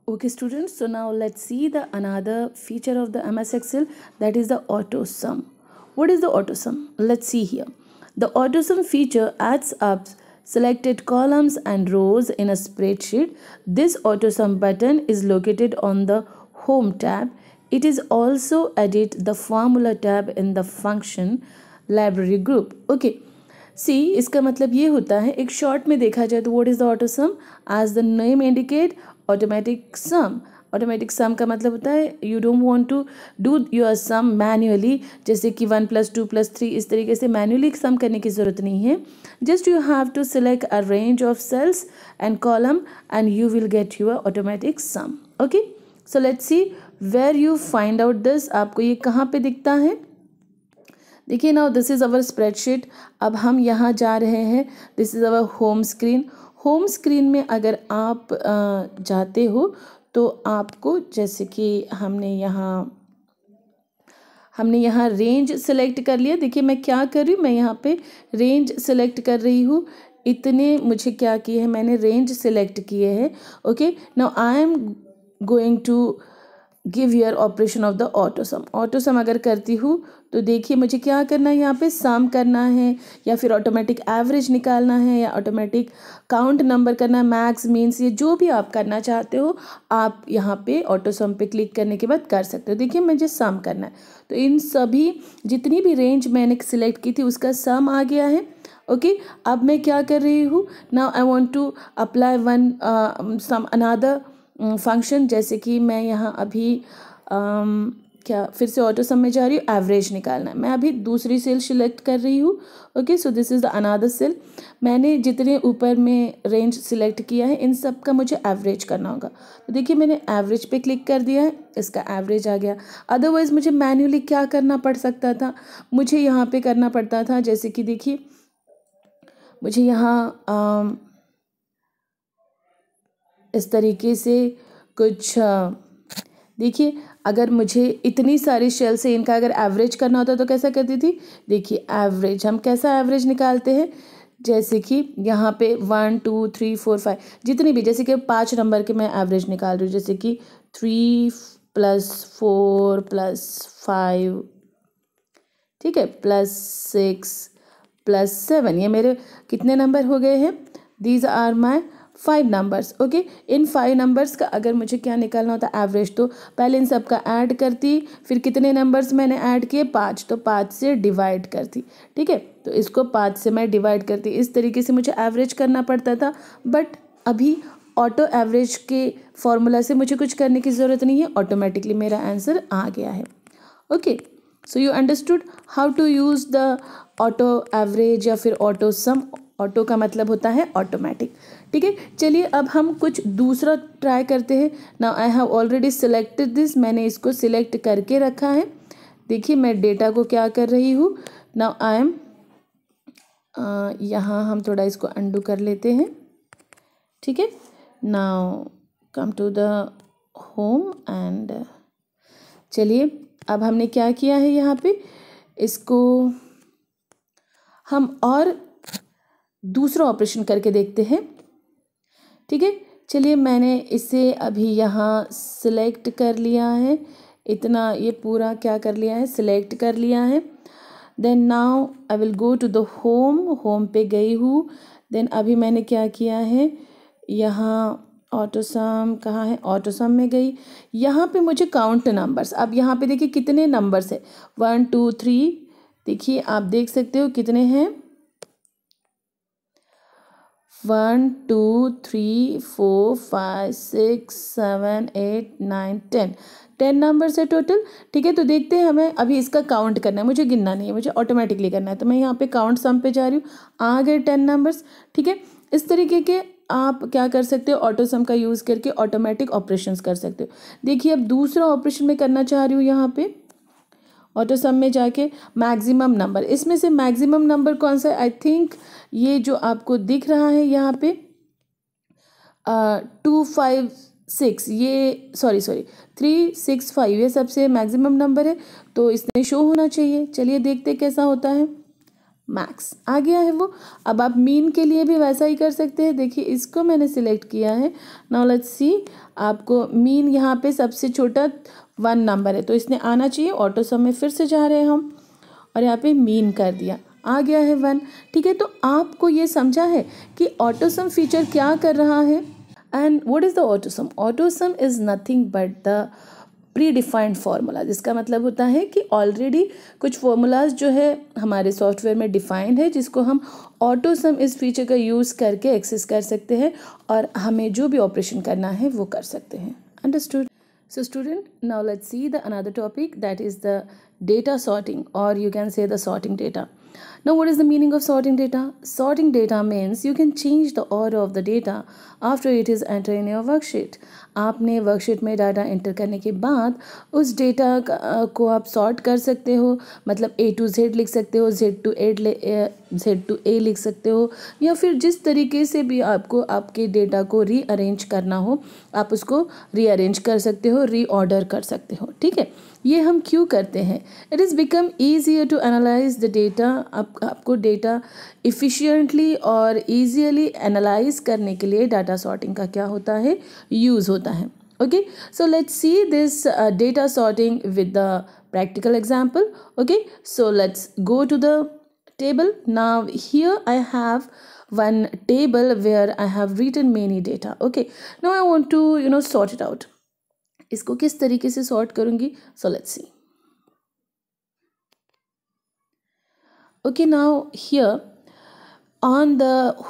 Okay students, so now let's see the another feature of the MS Excel, that is the auto sum. What is the auto sum? Let's see here. The auto sum feature adds up selected columns and rows in a spreadsheet. This auto sum button is located on the home tab. It is also added the formula tab in the function library group. Okay. सी इसका मतलब ये होता है, एक short में देखा जाए तो what is the auto sum, as the name indicate automatic sum. Automatic sum का मतलब होता है you don't want to do your sum manually, जैसे कि 1 + 2 + 3 इस तरीके से मैन्युअली सम करने की ज़रूरत नहीं है. Just you have to select a range of cells and column and you will get your automatic sum. Okay, so let's see where you find out this. आपको ये कहाँ पे दिखता है? देखिए now this is our spreadsheet. अब हम यहाँ जा रहे हैं. This is our home screen. Home screen में अगर आप जाते हो तो आपको, जैसे कि हमने यहाँ रेंज सेलेक्ट कर लिया. देखिए मैं क्या कर रही हूँ, मैं यहाँ पे रेंज सेलेक्ट कर रही हूँ. इतने मुझे क्या किए हैं, मैंने रेंज सेलेक्ट किए हैं. Okay, now I am going to give your operation of the auto sum. Auto sum अगर करती हूँ तो देखिए मुझे क्या करना है, यहाँ पे सम करना है या फिर ऑटोमेटिक एवरेज निकालना है या ऑटोमेटिक काउंट नंबर करना है, मैक्स मीन्स, ये जो भी आप करना चाहते हो आप यहाँ पे ऑटो सम पे क्लिक करने के बाद कर सकते हो. देखिए मुझे सम करना है तो इन सभी जितनी भी रेंज मैंने सिलेक्ट की थी उसका सम आ गया है. ओके, अब मैं क्या कर रही हूँ, now I want to apply one sum another function. जैसे कि मैं यहाँ अभी क्या फिर से ऑटो सम में जा रही हूँ, एवरेज निकालना है. मैं अभी दूसरी सेल सिलेक्ट कर रही हूँ. Okay, so this is the another cell. मैंने जितने ऊपर में रेंज सिलेक्ट किया है इन सब का मुझे एवरेज करना होगा. तो देखिए मैंने एवरेज पे क्लिक कर दिया है, इसका एवरेज आ गया. अदरवाइज़ मुझे मैन्युअली क्या करना पड़ सकता था, मुझे यहाँ पे करना पड़ता था. जैसे कि देखिए मुझे यहाँ इस तरीके से कुछ देखिए, अगर मुझे इतनी सारी शेल से इनका अगर एवरेज करना होता तो कैसा करती थी. देखिए एवरेज, हम कैसा एवरेज निकालते हैं, जैसे कि यहाँ पे 1 2 3 4 5 जितनी भी, जैसे कि 5 नंबर के मैं एवरेज निकाल रही हूँ. जैसे कि 3 + 4 + 5, ठीक है, +6 +7, ये मेरे कितने नंबर हो गए हैं. These are my 5 numbers. Okay, इन 5 नंबर्स का अगर मुझे क्या निकालना होता एवरेज, तो पहले इन सब का ऐड करती, फिर कितने नंबर्स मैंने ऐड किए 5, तो 5 से डिवाइड करती. ठीक है, तो इसको 5 से मैं डिवाइड करती. इस तरीके से मुझे एवरेज करना पड़ता था. बट अभी ऑटो एवरेज के फॉर्मूला से मुझे कुछ करने की ज़रूरत नहीं है, ऑटोमेटिकली मेरा आंसर आ गया है. Okay, so you understood how to use the auto average या फिर ऑटो सम. ऑटो का मतलब होता है ऑटोमेटिक. ठीक है, चलिए अब हम कुछ दूसरा ट्राई करते हैं. Now I have already selected this, मैंने इसको सिलेक्ट करके रखा है. देखिए मैं डेटा को क्या कर रही हूँ, नाउ आई एम यहाँ हम थोड़ा इसको अंडू कर लेते हैं. ठीक है, now come to the home and चलिए अब हमने क्या किया है, यहाँ पे इसको हम और दूसरा ऑपरेशन करके देखते हैं. ठीक है, चलिए मैंने इसे अभी यहाँ सिलेक्ट कर लिया है, इतना ये पूरा क्या कर लिया है, सिलेक्ट कर लिया है. Then now I will go to the home पे गई हूँ. देन अभी मैंने क्या किया है, यहाँ ऑटो सम कहाँ है, ऑटो सम में गई. यहाँ पे मुझे काउंट नंबर्स, अब यहाँ पे देखिए कितने नंबर्स है, 1 2 3. देखिए आप देख सकते हो कितने हैं, 1 2 3 4 5 6 7 8 9 10 नंबर्स है टोटल. ठीक है, तो देखते हैं, हमें अभी इसका काउंट करना है, मुझे गिनना नहीं है, मुझे ऑटोमेटिकली करना है. तो मैं यहाँ पे काउंट सम पे जा रही हूँ, आ गए 10 नंबर्स. ठीक है, इस तरीके के आप क्या कर सकते हो, ऑटो सम का यूज़ करके ऑटोमेटिक ऑपरेशंस कर सकते हो. देखिए अब दूसरा ऑपरेशन मैं करना चाह रही हूँ, यहाँ पे ऑटो सम में जाके मैक्सिमम नंबर, इसमें से मैक्सिमम नंबर कौन सा है, आई थिंक ये जो आपको दिख रहा है यहाँ पे 2 5 6, ये सॉरी 3 6 5, ये सबसे मैक्सिमम नंबर है, तो इसमें शो होना चाहिए. चलिए देखते कैसा होता है. मैक्स आ गया है वो। अब आप मीन के लिए भी वैसा ही कर सकते हैं। देखिए इसको मैंने सिलेक्ट किया है। नाउ लेट्स सी, आपको मीन यहाँ पे सबसे छोटा 1 नंबर है तो इसने आना चाहिए। ऑटो सम में फिर से जा रहे हैं हम और यहाँ पे मीन कर दिया, आ गया है 1। ठीक है, तो आपको ये समझा है कि ऑटो सम फीचर क्या कर रहा है। And what is the auto sum? Auto some is nothing but the pre defined formula, जिसका मतलब होता है कि ऑलरेडी कुछ फार्मूलाज जो है हमारे सॉफ्टवेयर में डिफाइंड है, जिसको हम ऑटो सम इस फीचर का यूज़ करके एक्सेस कर सकते हैं और हमें जो भी ऑपरेशन करना है वो कर सकते हैं। Understood? So student, now let's see the another topic, that is the data sorting, or you can say the sorting data. Now what is the meaning of sorting data? Sorting data means you can change the order of the data after it is entered in your worksheet. आपने worksheet में data enter करने के बाद उस data को आप sort कर सकते हो, मतलब A to Z लिख सकते हो, Z to A लिख सकते हो, या फिर जिस तरीके से भी आपको आपके डेटा को रीअरेंज करना हो आप उसको रीअरेंज कर सकते हो, रीऑर्डर कर सकते हो। ठीक है, ये हम क्यों करते हैं? It is become easier to analyse the data. आपको डेटा इफ़िशियंटली और ईजियली एनालाइज करने के लिए डाटा सॉर्टिंग का क्या होता है, यूज़ होता है। Okay, so let's see this data sorting with the practical example. Okay, so let's go to the table. Now here I have one table where I have written many data. Okay, now I want to sort it out. इसको किस तरीके से sort करूंगी? So let's see. Okay, now here on the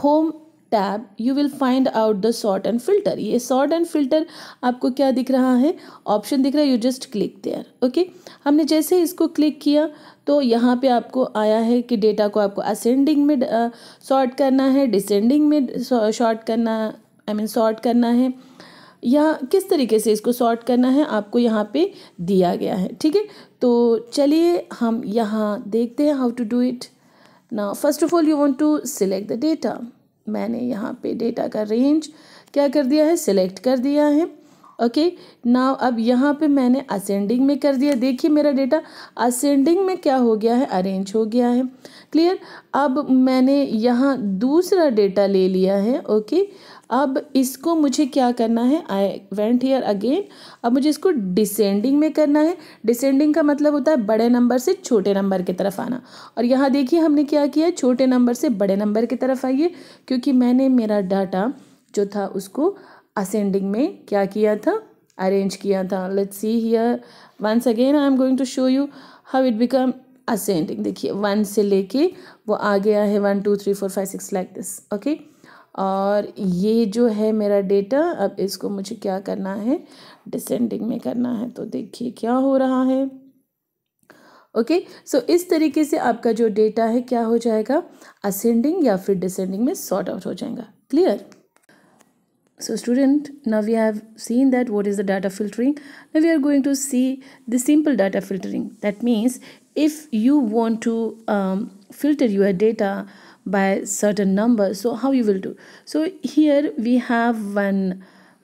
home tab you will find out the sort and filter. ये sort and filter आपको क्या दिख रहा है? ऑप्शन दिख रहा है, you just click there. Okay, हमने जैसे इसको क्लिक किया तो यहाँ पे आपको आया है कि डेटा को आपको असेंडिंग में सॉर्ट करना है, डिसेंडिंग में सॉर्ट करना है, या किस तरीके से इसको सॉर्ट करना है आपको यहाँ पे दिया गया है। ठीक है, तो चलिए हम यहाँ देखते हैं how to do it. Now first of all you want to select the data. मैंने यहाँ पे डेटा का रेंज क्या कर दिया है, सिलेक्ट कर दिया है। ओके, नाउ अब यहाँ पे मैंने असेंडिंग में कर दिया। देखिए मेरा डेटा असेंडिंग में क्या हो गया है, अरेंज हो गया है। क्लियर? अब मैंने यहाँ दूसरा डेटा ले लिया है। ओके, अब इसको मुझे क्या करना है, आई वेंट हियर अगेन। अब मुझे इसको डिसेंडिंग में करना है। डिसेंडिंग का मतलब होता है बड़े नंबर से छोटे नंबर की तरफ आना। और यहाँ देखिए हमने क्या किया, छोटे नंबर से बड़े नंबर की तरफ आइए, क्योंकि मैंने मेरा डाटा जो था उसको असेंडिंग में क्या किया था, अरेंज किया था। Let's see here once again I am going to show you how it become ascending. देखिए 1 से लेके वो आ गया है 1 2 3 4 5 6 लाइक दिस। ओके, और ये जो है मेरा डेटा, अब इसको मुझे क्या करना है, डिसेंडिंग में करना है। तो देखिए क्या हो रहा है। ओके, सो इस तरीके से आपका जो डेटा है क्या हो जाएगा, असेंडिंग या फिर डिसेंडिंग में सॉर्ट आउट हो जाएगा। Clear? So student, now we have seen that what is the data filtering. Now we are going to see the simple data filtering. That means if you want to filter your data by certain numbers, so how you will do? So here we have one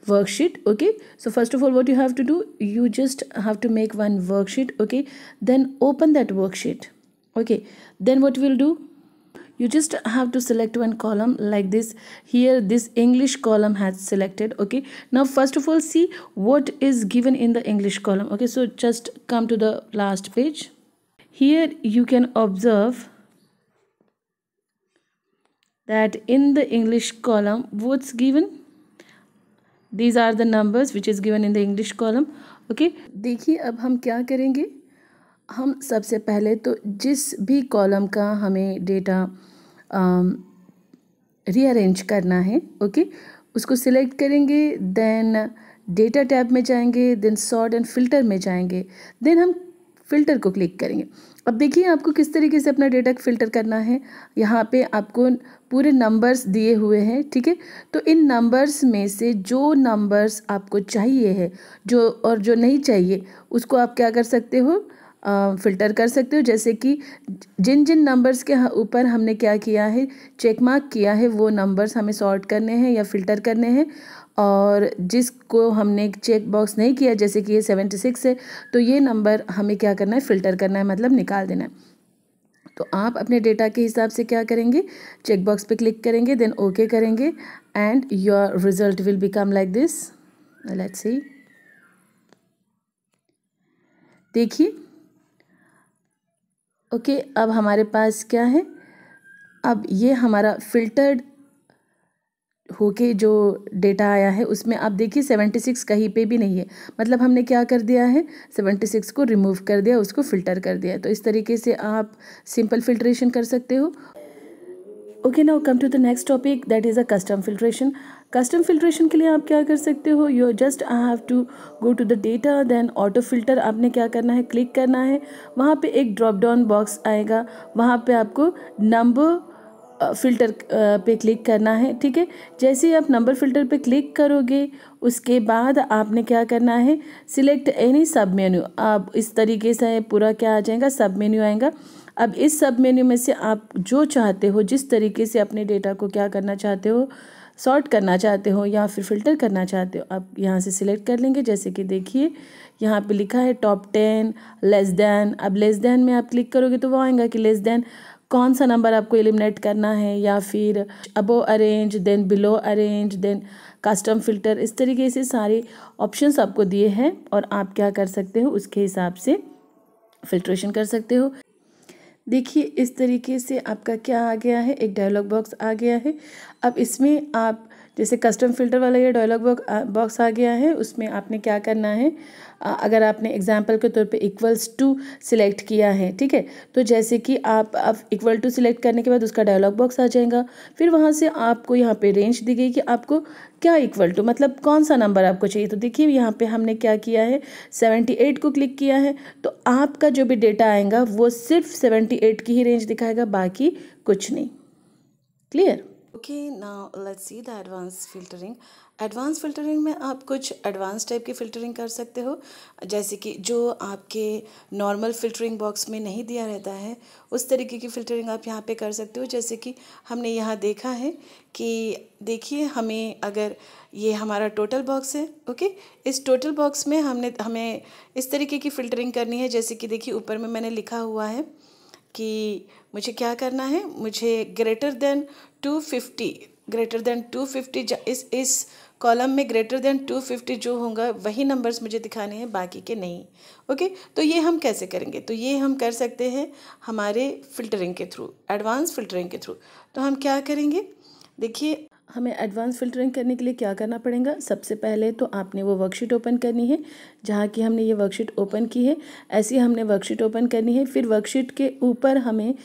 worksheet. Okay, so first of all what you have to do, you just have to make one worksheet. Okay, then open that worksheet. Okay, then what we'll do, you just have to select one column like this. Here this English column has selected. Okay, now first of all see what is given in the English column. Okay, so just come to the last page. Here you can observe that in the English column what's given, these are the numbers which is given in the English column. Okay, देखिए अब हम क्या करेंगे, हम सबसे पहले तो जिस भी कॉलम का हमें डेटा रीअरेंज करना है, ओके, उसको सिलेक्ट करेंगे, देन डेटा टैब में जाएंगे, देन सॉर्ट एंड फिल्टर में जाएंगे, देन हम फिल्टर को क्लिक करेंगे। अब देखिए आपको किस तरीके से अपना डेटा फिल्टर करना है। यहाँ पे आपको पूरे नंबर्स दिए हुए हैं। ठीक है, तो इन नंबर्स में से जो नंबर्स आपको चाहिए है जो और जो नहीं चाहिए उसको आप क्या कर सकते हो, फ़िल्टर कर सकते हो। जैसे कि जिन जिन नंबर्स के ऊपर हमने क्या किया है, चेक मार्क किया है, वो नंबर्स हमें सॉर्ट करने हैं या फ़िल्टर करने हैं, और जिसको हमने चेक बॉक्स नहीं किया, जैसे कि ये 76 है, तो ये नंबर हमें क्या करना है, फ़िल्टर करना है, मतलब निकाल देना है। तो आप अपने डेटा के हिसाब से क्या करेंगे, चेक बॉक्स पे क्लिक करेंगे, देन ओके करेंगे and your result will become like this. Let's see, देखिए ओके अब हमारे पास क्या है, अब ये हमारा फिल्टर्ड होके जो डेटा आया है उसमें आप देखिए 76 कहीं पे भी नहीं है, मतलब हमने क्या कर दिया है, 76 को रिमूव कर दिया, उसको फ़िल्टर कर दिया। तो इस तरीके से आप सिंपल फिल्ट्रेशन कर सकते हो। Okay, now come to the next topic, that is a custom filtration. Custom filtration के लिए आप क्या कर सकते हो, you just I have to go to the data, then auto filter आपने क्या करना है, क्लिक करना है। वहाँ पे एक ड्रॉप डाउन बॉक्स आएगा, वहाँ पे आपको नंबर फ़िल्टर पे क्लिक करना है, ठीक है। जैसे ही आप नंबर फ़िल्टर पे क्लिक करोगे उसके बाद आपने क्या करना है, सिलेक्ट एनी सब मेन्यू। आप इस तरीके से पूरा क्या आ जाएगा, सब मेन्यू आएगा। अब इस सब मेन्यू में से आप जो चाहते हो, जिस तरीके से अपने डेटा को क्या करना चाहते हो, सॉर्ट करना चाहते हो या फिर फ़िल्टर करना चाहते हो, आप यहाँ से सिलेक्ट कर लेंगे। जैसे कि देखिए यहाँ पे लिखा है टॉप 10, लेस दैन। अब लेस दैन में आप क्लिक करोगे तो वो आएगा कि लेस दैन कौन सा नंबर आपको एलिमिनेट करना है, या फिर above average, then below average, then custom filter. इस तरीके से सारे ऑप्शंस आपको दिए हैं और आप क्या कर सकते हो, उसके हिसाब से फ़िल्ट्रेशन कर सकते हो। देखिए इस तरीके से आपका क्या आ गया है, एक डायलॉग बॉक्स आ गया है। अब इसमें आप जैसे कस्टम फ़िल्टर वाला ये डायलॉग बॉक्स आ गया है, उसमें आपने क्या करना है, अगर आपने एग्जांपल के तौर पे इक्वल्स टू सिलेक्ट किया है, ठीक है, तो जैसे कि आप अब इक्वल टू सिलेक्ट करने के बाद उसका डायलॉग बॉक्स आ जाएगा। फिर वहाँ से आपको यहाँ पे रेंज दी गई कि आपको क्या इक्वल टू, मतलब कौन सा नंबर आपको चाहिए। तो देखिए यहाँ पे हमने क्या किया है, 78 को क्लिक किया है, तो आपका जो भी डेटा आएगा वो सिर्फ 78 की ही रेंज दिखाएगा, बाकी कुछ नहीं। Clear? Okay, now let's see the advance filtering. Advance filtering में आप कुछ एडवांस टाइप की फ़िल्टरिंग कर सकते हो, जैसे कि जो आपके नॉर्मल फ़िल्टरिंग बॉक्स में नहीं दिया रहता है उस तरीके की फ़िल्टरिंग आप यहाँ पे कर सकते हो। जैसे कि हमने यहाँ देखा है कि देखिए हमें अगर ये हमारा टोटल बॉक्स है, ओके, इस टोटल बॉक्स में हमें इस तरीके की फ़िल्टरिंग करनी है। जैसे कि देखिए ऊपर में मैंने लिखा हुआ है कि मुझे क्या करना है, मुझे ग्रेटर देन 250 इस कॉलम में ग्रेटर देन 250 जो होगा वही नंबर्स मुझे दिखाने हैं, बाकी के नहीं। ओके, तो ये हम कैसे करेंगे, तो ये हम कर सकते हैं हमारे फ़िल्टरिंग के थ्रू, एडवांस फ़िल्टरिंग के थ्रू। तो हम क्या करेंगे, देखिए हमें एडवांस फ़िल्टरिंग करने के लिए क्या करना पड़ेगा। सबसे पहले तो आपने वो वर्कशीट ओपन करनी है जहाँ की हमने ये वर्कशीट ओपन की है, ऐसी हमने वर्कशीट ओपन करनी है। फिर वर्कशीट के ऊपर हमें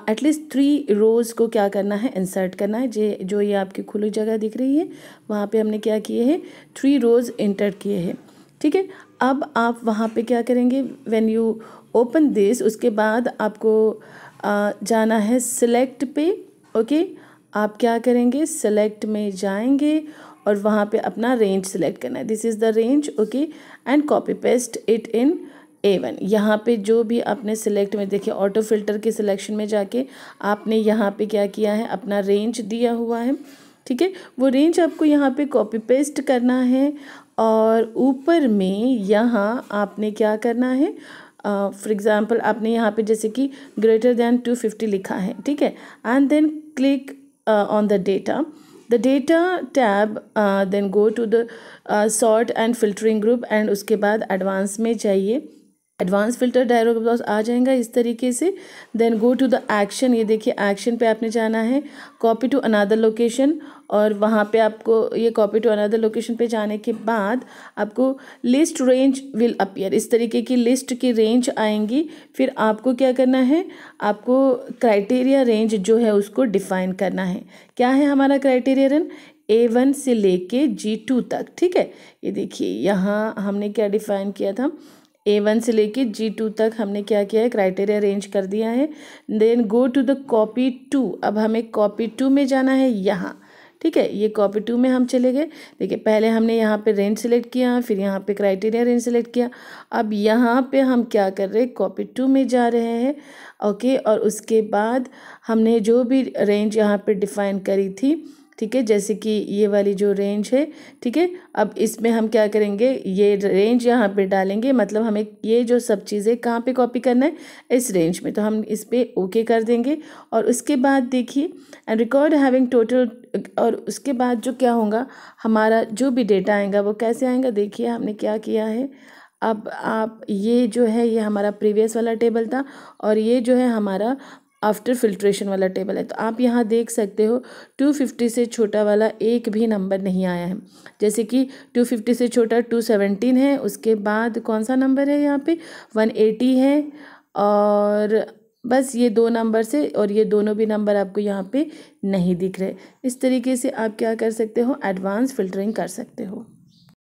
एटलीस्ट 3 रोज़ को क्या करना है, इंसर्ट करना है। जो ये आपकी खुली जगह दिख रही है वहाँ पे हमने क्या किए हैं, 3 रोज़ इंटर किए हैं, ठीक है। अब आप वहाँ पे क्या करेंगे, व्हेन यू ओपन दिस, उसके बाद आपको जाना है सिलेक्ट पे। ओके, आप क्या करेंगे, सेलेक्ट में जाएंगे और वहाँ पे अपना रेंज सेलेक्ट करना है, this is the range, okay, and copy paste it in A1। यहाँ पे जो भी आपने सिलेक्ट में देखिए ऑटो फिल्टर के सिलेक्शन में जाके आपने यहाँ पे क्या किया है, अपना रेंज दिया हुआ है, ठीक है। वो रेंज आपको यहाँ पे कॉपी पेस्ट करना है और ऊपर में यहाँ आपने क्या करना है, फॉर एग्ज़ाम्पल आपने यहाँ पे जैसे कि ग्रेटर दैन 250 लिखा है, ठीक है, and then click on the data tab, then go to the sort and filtering group and उसके बाद एडवांस में जाइए। एडवांस फिल्टर डायलॉग बॉक्स आ जाएगा इस तरीके से। Then go to the action, ये देखिए एक्शन पे आपने जाना है, कॉपी टू अनदर लोकेशन, और वहाँ पे आपको ये कॉपी टू अनदर लोकेशन पे जाने के बाद आपको लिस्ट रेंज विल अपीयर, इस तरीके की लिस्ट की रेंज आएंगी। फिर आपको क्या करना है, आपको क्राइटेरिया रेंज जो है उसको डिफाइन करना है। क्या है हमारा क्राइटेरिया रेंज, A1 से लेके G2 तक, ठीक है। ये देखिए यहाँ हमने क्या डिफाइन किया था, A1 से लेके G2 तक हमने क्या किया है, क्राइटेरिया रेंज कर दिया है। Then go to the copy 2, अब हमें कॉपी 2 में जाना है यहाँ, ठीक है। ये कॉपी 2 में हम चले गए। देखिए पहले हमने यहाँ पे रेंज सेलेक्ट किया, फिर यहाँ पे क्राइटेरिया रेंज सेलेक्ट किया, अब यहाँ पे हम क्या कर रहे हैं, कॉपी 2 में जा रहे हैं, ओके। और उसके बाद हमने जो भी रेंज यहाँ पे डिफाइन करी थी ठीक है, जैसे कि ये वाली जो रेंज है, ठीक है। अब इसमें हम क्या करेंगे, ये रेंज यहाँ पे डालेंगे, मतलब हमें ये जो सब चीज़ें कहाँ पे कॉपी करना है, इस रेंज में। तो हम इस पर ओके कर देंगे और उसके बाद देखिए एंड रिकॉर्ड हैविंग टोटल, और उसके बाद जो क्या होगा, हमारा जो भी डेटा आएगा वो कैसे आएगा, देखिए हमने क्या किया है। अब आप ये जो है ये हमारा प्रीवियस वाला टेबल था और ये जो है हमारा आफ्टर फिल्ट्रेशन वाला टेबल है। तो आप यहाँ देख सकते हो 250 से छोटा वाला एक भी नंबर नहीं आया है। जैसे कि 250 से छोटा 217 है, उसके बाद कौन सा नंबर है यहाँ पे 180 है, और बस ये दो नंबर से, और ये दोनों भी नंबर आपको यहाँ पे नहीं दिख रहे। इस तरीके से आप क्या कर सकते हो, एडवांस फिल्टरिंग कर सकते हो।